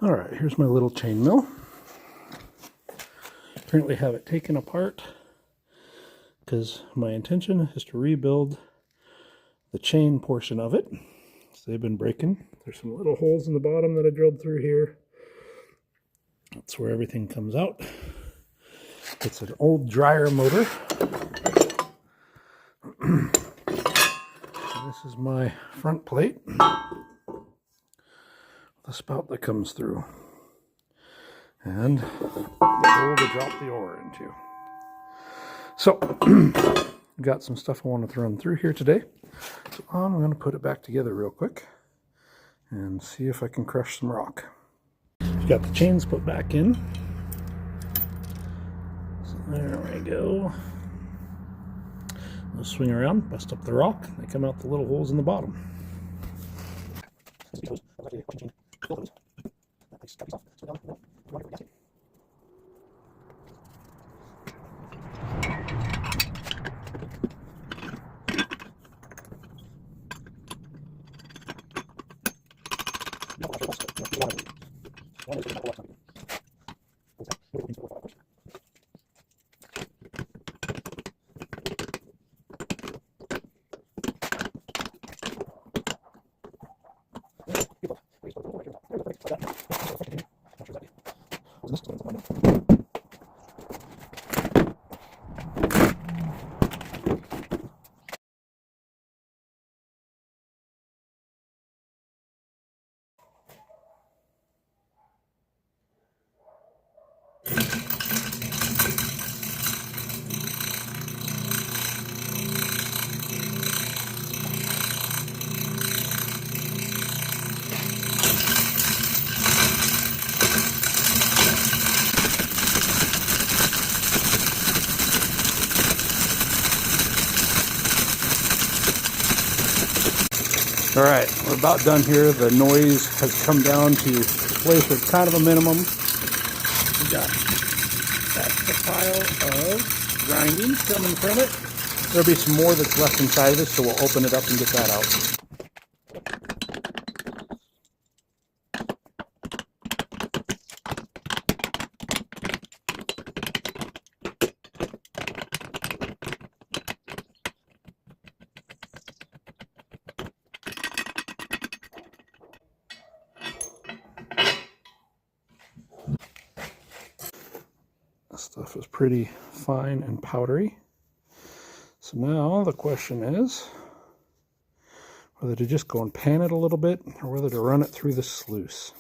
All right, here's my little chain mill. Currently have it taken apart because my intention is to rebuild the chain portion of it. So they've been breaking. There's some little holes in the bottom that I drilled through here. That's where everything comes out. It's an old dryer motor. This is my front plate. The spout that comes through. And the hole to drop the ore into. So, got some stuff I want to run through here today. So I'm going to put it back together real quick and see if I can crush some rock. Got the chains put back in. So there we go. I'll swing around, bust up the rock. They come out the little holes in the bottom. All right, we're about done here. The noise has come down to a place that's kind of a minimum. We got that's the pile of grinding coming from it. There'll be some more that's left inside of this, so we'll open it up and get that out. This stuff is pretty fine and powdery. So now the question is whether to just go and pan it a little bit or whether to run it through the sluice.